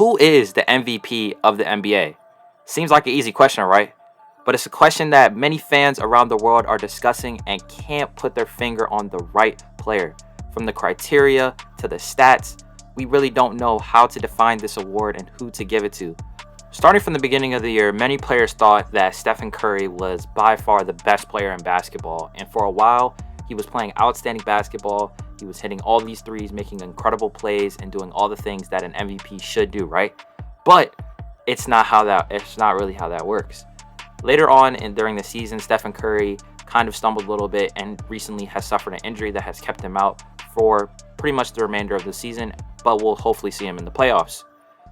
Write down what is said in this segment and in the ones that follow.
Who is the MVP of the NBA? Seems like an easy question, right? But it's a question that many fans around the world are discussing and can't put their finger on the right player. From the criteria to the stats, we really don't know how to define this award and who to give it to. Starting from the beginning of the year, many players thought that Stephen Curry was by far the best player in basketball, and for a while, he was playing outstanding basketball. He was hitting all these threes, making incredible plays, and doing all the things that an MVP should do, right? But it's not really how that works. Later on and during the season, Stephen Curry kind of stumbled a little bit and recently has suffered an injury that has kept him out for pretty much the remainder of the season, but we'll hopefully see him in the playoffs.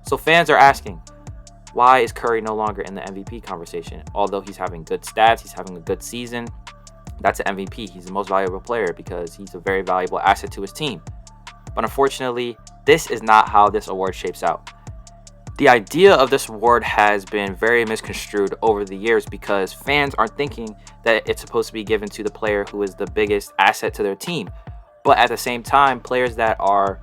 So fans are asking, why is Curry no longer in the MVP conversation? Although he's having good stats, he's having a good season, that's an MVP. He's the most valuable player because he's a very valuable asset to his team. But unfortunately, this is not how this award shapes out. The idea of this award has been very misconstrued over the years because fans aren't thinking that it's supposed to be given to the player who is the biggest asset to their team. But at the same time, players that are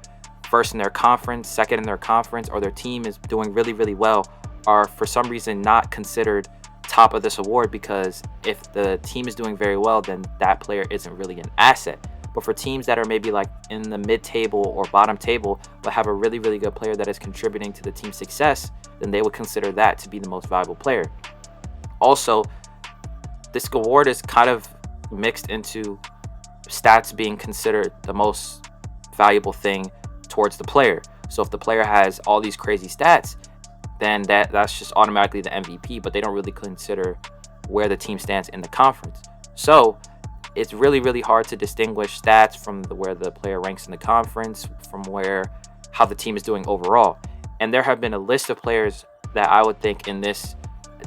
first in their conference, second in their conference, or their team is doing really, really well are for some reason not considered top of this award because if the team is doing very well, then that player isn't really an asset. But for teams that are maybe like in the mid-table or bottom table, but have a really, really good player that is contributing to the team's success, then they would consider that to be the most valuable player. Also, this award is kind of mixed into stats being considered the most valuable thing towards the player. So if the player has all these crazy stats, then that's just automatically the MVP, but they don't really consider where the team stands in the conference. So it's really, really hard to distinguish stats from where the player ranks in the conference from how the team is doing overall. And there have been a list of players that I would think during this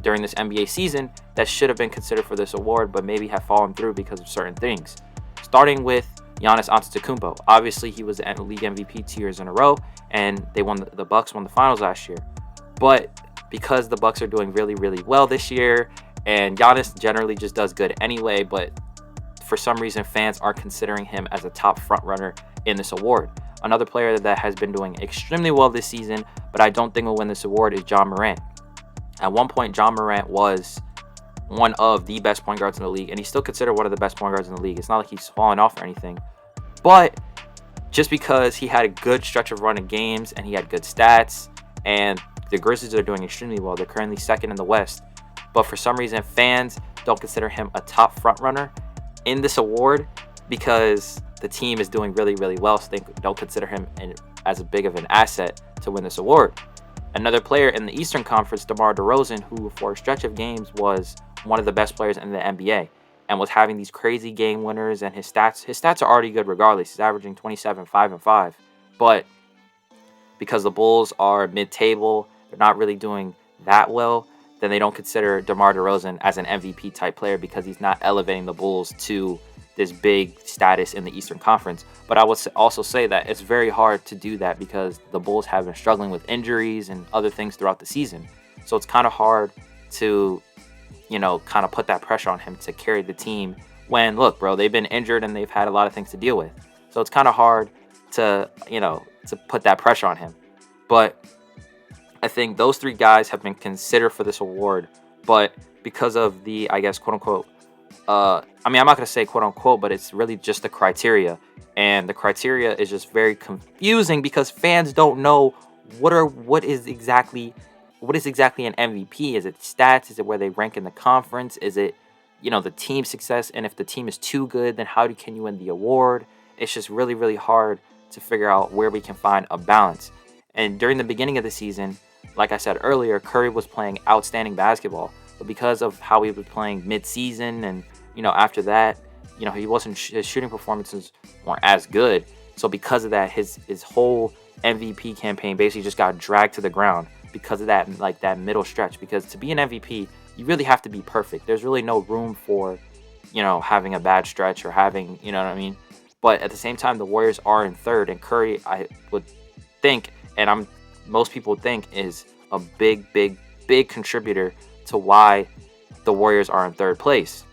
NBA season that should have been considered for this award, but maybe have fallen through because of certain things. Starting with Giannis Antetokounmpo. Obviously, he was the league MVP 2 years in a row, and the Bucks won the finals last year. But because the Bucks are doing really, really well this year, and Giannis generally just does good anyway, but for some reason fans aren't considering him as a top front runner in this award. Another player that has been doing extremely well this season, but I don't think will win this award, is Ja Morant. At one point, Ja Morant was one of the best point guards in the league, and he's still considered one of the best point guards in the league. It's not like he's fallen off or anything, but just because he had a good stretch of running games and he had good stats, and the Grizzlies are doing extremely well. They're currently second in the West. But for some reason, fans don't consider him a top front runner in this award because the team is doing really, really well. So they don't consider him as big of an asset to win this award. Another player in the Eastern Conference, DeMar DeRozan, who for a stretch of games was one of the best players in the NBA and was having these crazy game winners, and his stats are already good regardless. He's averaging 27, 5, and 5. But because the Bulls are mid-table, they're not really doing that well, then they don't consider DeMar DeRozan as an MVP type player because he's not elevating the Bulls to this big status in the Eastern Conference. But I would also say that it's very hard to do that because the Bulls have been struggling with injuries and other things throughout the season. So it's kind of hard to, kind of put that pressure on him to carry the team when, look, bro, they've been injured and they've had a lot of things to deal with. So it's kind of hard to, to put that pressure on him. But I think those three guys have been considered for this award, but because of the, I guess, quote unquote, I'm not going to say quote unquote, but it's really just the criteria. And the criteria is just very confusing because fans don't know what is exactly an MVP. Is it stats? Is it where they rank in the conference? Is it, the team success? And if the team is too good, then how can you win the award? It's just really, really hard to figure out where we can find a balance. And during the beginning of the season, like I said earlier, Curry was playing outstanding basketball. But because of how he was playing mid-season and, after that, his shooting performances weren't as good. So because of that, his whole MVP campaign basically just got dragged to the ground because of that middle stretch. Because to be an MVP, you really have to be perfect. There's really no room for, having a bad stretch or having, But at the same time, the Warriors are in third, and Curry, I would think, and most people think, is a big, big, big contributor to why the Warriors are in third place.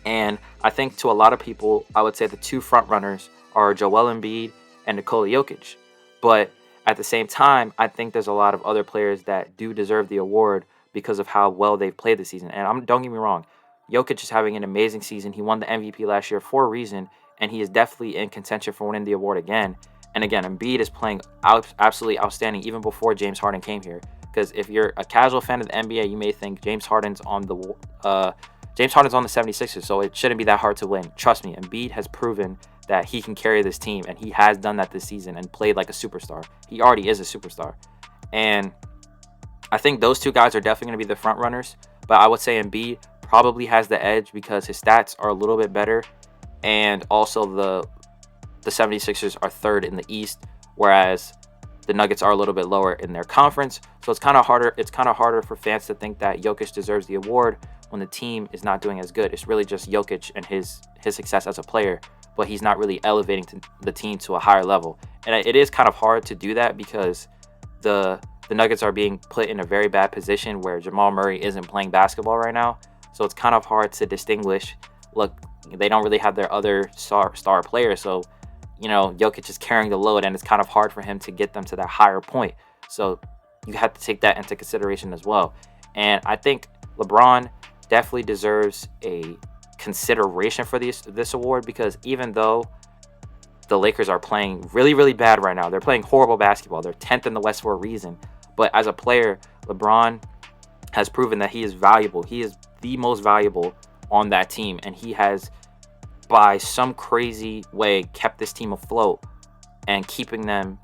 And I think to a lot of people, I would say the two front runners are Joel Embiid and Nikola Jokic. But At the same time, I think there's a lot of other players that do deserve the award because of how well they've played this season. And don't get me wrong, Jokic is having an amazing season. He won the MVP last year for a reason, and he is definitely in contention for winning the award again. And again, Embiid is playing absolutely outstanding even before James Harden came here. Because if you're a casual fan of the NBA, you may think James Harden's on the 76ers, so it shouldn't be that hard to win. Trust me, Embiid has proven that he can carry this team, and he has done that this season and played like a superstar. He already is a superstar. And I think those two guys are definitely going to be the front runners, but I would say Embiid probably has the edge because his stats are a little bit better, and also the 76ers are third in the East, whereas the Nuggets are a little bit lower in their conference. So it's kind of harder for fans to think that Jokic deserves the award when the team is not doing as good. It's really just Jokic and his success as a player, but he's not really elevating the team to a higher level. And it is kind of hard to do that because the Nuggets are being put in a very bad position where Jamal Murray isn't playing basketball right now. So it's kind of hard to distinguish. Look, they don't really have their other star players, so Jokic is carrying the load, and it's kind of hard for him to get them to that higher point. So you have to take that into consideration as well. And I think LeBron definitely deserves a consideration for this award, because even though the Lakers are playing really, really bad right now, they're playing horrible basketball. They're 10th in the West for a reason. But as a player, LeBron has proven that he is valuable. He is the most valuable on that team, and he has, by some crazy way, kept this team afloat and keeping them,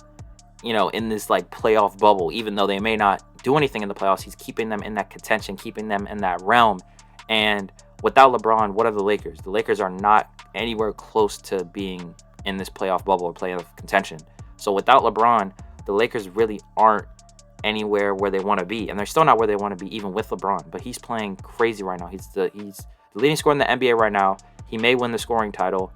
in this like playoff bubble. Even though they may not do anything in the playoffs, he's keeping them in that contention, keeping them in that realm. And without LeBron, what are the Lakers? The Lakers are not anywhere close to being in this playoff bubble or playoff contention. So without LeBron, the Lakers really aren't anywhere where they want to be, and they're still not where they want to be even with LeBron. But he's playing crazy right now. He's the leading scorer in the NBA right now. He may win the scoring title,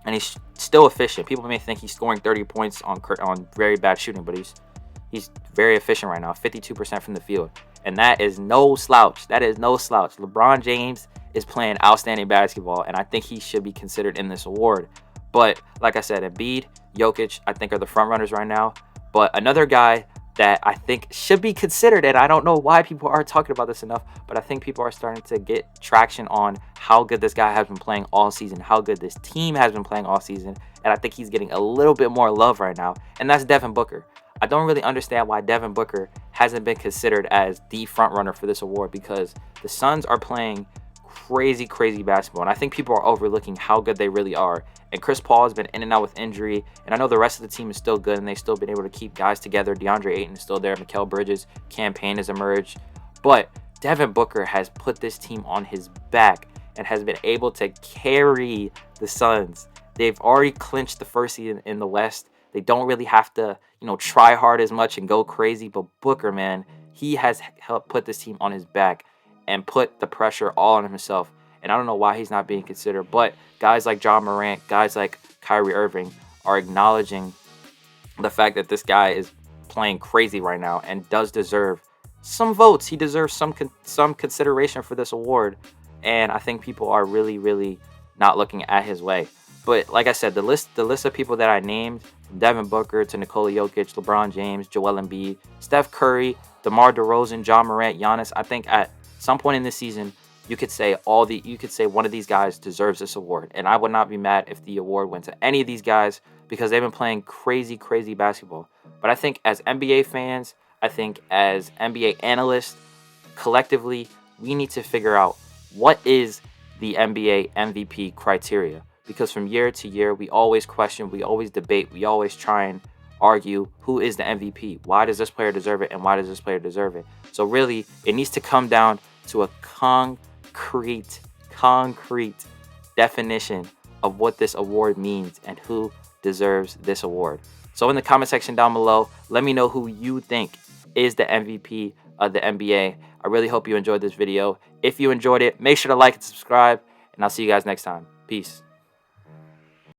and he's still efficient. People may think he's scoring 30 points on very bad shooting, but he's very efficient right now, 52% from the field, and that is no slouch. That is no slouch. LeBron James is playing outstanding basketball, and I think he should be considered in this award. But like I said, Embiid, Jokic, I think are the front runners right now. But another guy that I think should be considered, and I don't know why people aren't talking about this enough, but I think people are starting to get traction on how good this guy has been playing all season, how good this team has been playing all season, and I think he's getting a little bit more love right now, and that's Devin Booker. I don't really understand why Devin Booker hasn't been considered as the front runner for this award, because the Suns are playing crazy basketball, and I think people are overlooking how good they really are. And Chris Paul has been in and out with injury, and I know the rest of the team is still good, and they've still been able to keep guys together. DeAndre Ayton is still there, Mikal Bridges campaign has emerged, but Devin Booker has put this team on his back and has been able to carry the Suns. They've already clinched the first seed in the West. They don't really have to, try hard as much and go crazy, but Booker, man, he has helped put this team on his back and put the pressure all on himself. And I don't know why he's not being considered, but guys like Ja Morant, guys like Kyrie Irving are acknowledging the fact that this guy is playing crazy right now and does deserve some votes. He deserves some consideration for this award, and I think people are really not looking at his way. But like I said, the list of people that I named, from Devin Booker to Nikola Jokic, LeBron James, Joel Embiid, Steph Curry, DeMar DeRozan, Ja Morant, Giannis, I think at some point in this season, you could say one of these guys deserves this award, and I would not be mad if the award went to any of these guys because they've been playing crazy basketball. But I think as NBA fans, I think as NBA analysts, collectively, we need to figure out what is the NBA MVP criteria, because from year to year, we always question, we always debate, we always try and argue who is the MVP. Why does this player deserve it, and why does this player deserve it? So really, it needs to come down to a concrete definition of what this award means and who deserves this award. So in the comment section down below, let me know who you think is the MVP of the NBA. I really hope you enjoyed this video. If you enjoyed it, make sure to like and subscribe, and I'll see you guys next time. Peace.